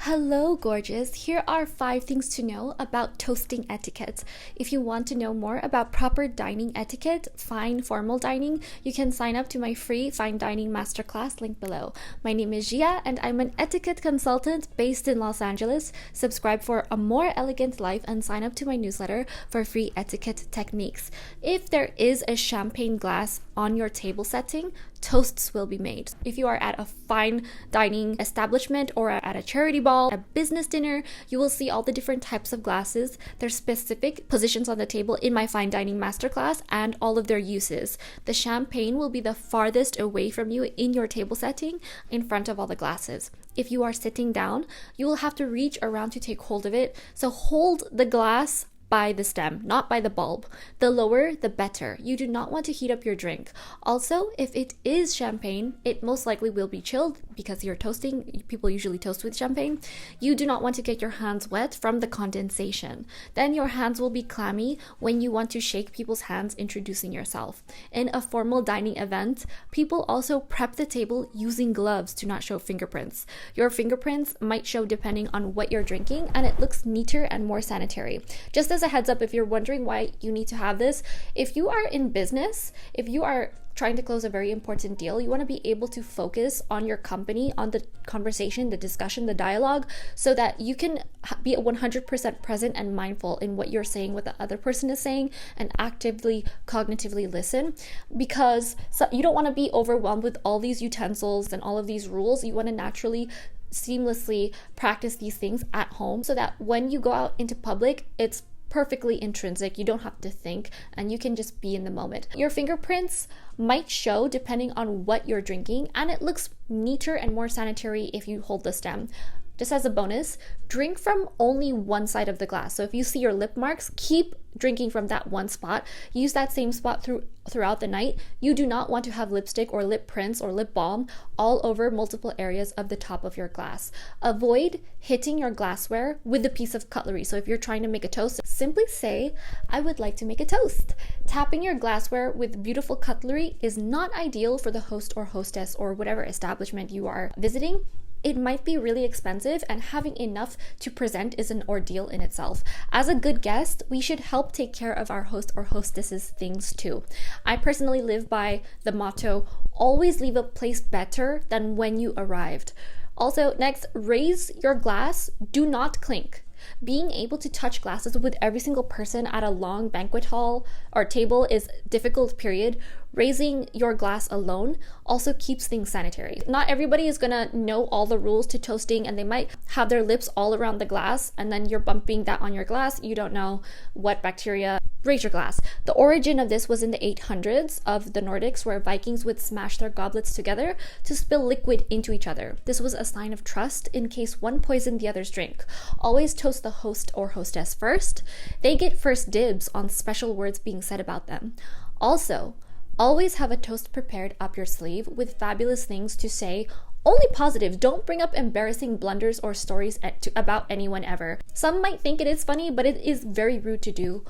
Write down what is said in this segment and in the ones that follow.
Hello, gorgeous. Here are 5 things to know about toasting etiquette. If you want to know more about proper dining etiquette, fine formal dining, you can sign up to my free fine dining masterclass link below. My name is Gia and I'm an etiquette consultant based in Los Angeles. Subscribe for a more elegant life and sign up to my newsletter for free etiquette techniques. If there is a champagne glass on your table setting, toasts will be made. If you are at a fine dining establishment or at a charity ball, a business dinner, you will see all the different types of glasses, their specific positions on the table in my fine dining masterclass, and all of their uses. The champagne will be the farthest away from you in your table setting in front of all the glasses. If you are sitting down, you will have to reach around to take hold of it. So hold the glass by the stem, not by the bulb. The lower, the better. You do not want to heat up your drink. Also, if it is champagne, it most likely will be chilled because you're toasting. People usually toast with champagne. You do not want to get your hands wet from the condensation. Then your hands will be clammy when you want to shake people's hands introducing yourself. In a formal dining event, people also prep the table using gloves to not show fingerprints. Your fingerprints might show depending on what you're drinking, and it looks neater and more sanitary. Just as a heads up, if you're wondering why you need to have this, if you are in business, if you are trying to close a very important deal, you want to be able to focus on your company, on the conversation, the discussion, the dialogue, so that you can be 100% present and mindful in what you're saying, what the other person is saying, and actively, cognitively listen, because you don't want to be overwhelmed with all these utensils and all of these rules. You want to naturally seamlessly practice these things at home so that when you go out into public, it's perfectly intrinsic. You don't have to think and you can just be in the moment. Your fingerprints might show depending on what you're drinking, and it looks neater and more sanitary if you hold the stem. Just as a bonus, drink from only one side of the glass. So if you see your lip marks, keep drinking from that one spot. Use that same spot throughout the night. You do not want to have lipstick or lip prints or lip balm all over multiple areas of the top of your glass. Avoid hitting your glassware with a piece of cutlery. So if you're trying to make a toast, simply say, "I would like to make a toast." Tapping your glassware with beautiful cutlery is not ideal for the host or hostess or whatever establishment you are visiting. It might be really expensive, and having enough to present is an ordeal in itself. As a good guest, we should help take care of our host or hostess's things too. I personally live by the motto, always leave a place better than when you arrived. Also, next, raise your glass, do not clink. Being able to touch glasses with every single person at a long banquet hall or table is difficult, period. Raising your glass alone also keeps things sanitary. Not everybody is gonna know all the rules to toasting, and they might have their lips all around the glass, and then you're bumping that on your glass. You don't know what bacteria. Raise your glass. The origin of this was in the 800s of the Nordics, where Vikings would smash their goblets together to spill liquid into each other. This was a sign of trust in case one poisoned the other's drink. Always toast the host or hostess first. They get first dibs on special words being said about them. Also, always have a toast prepared up your sleeve with fabulous things to say. Only positive. Don't bring up embarrassing blunders or stories about anyone ever. Some might think it is funny, but it is very rude to do.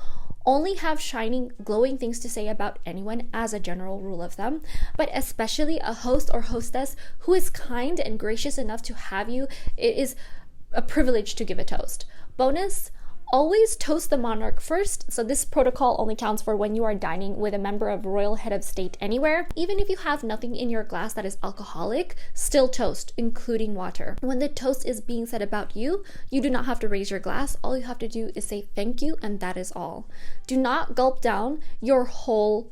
Only have shining, glowing things to say about anyone as a general rule of thumb, but especially a host or hostess who is kind and gracious enough to have you. It is a privilege to give a toast. Bonus, always toast the monarch first. So this protocol only counts for when you are dining with a member of royal head of state anywhere. Even if you have nothing in your glass that is alcoholic, still toast, including water. When the toast is being said about you, you do not have to raise your glass. All you have to do is say thank you, and that is all. Do not gulp down your whole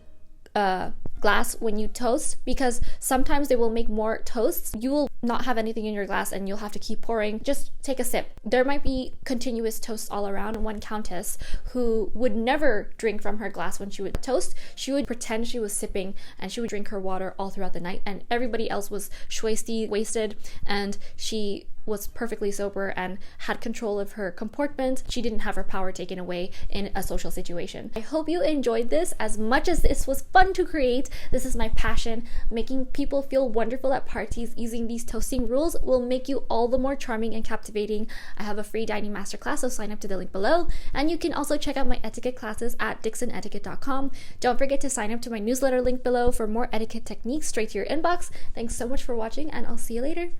glass when you toast, because sometimes they will make more toasts. You will not have anything in your glass and you'll have to keep pouring. Just take a sip. There might be continuous toasts all around. One countess who would never drink from her glass when she would toast, she would pretend she was sipping and she would drink her water all throughout the night, and everybody else was wasted, and she was perfectly sober and had control of her comportment. She didn't have her power taken away in a social situation. I hope you enjoyed this as much as this was fun to create. This is my passion. Making people feel wonderful at parties using these toasting rules will make you all the more charming and captivating. I have a free dining masterclass, so sign up to the link below. And you can also check out my etiquette classes at dixonetiquette.com. Don't forget to sign up to my newsletter link below for more etiquette techniques straight to your inbox. Thanks so much for watching, and I'll see you later.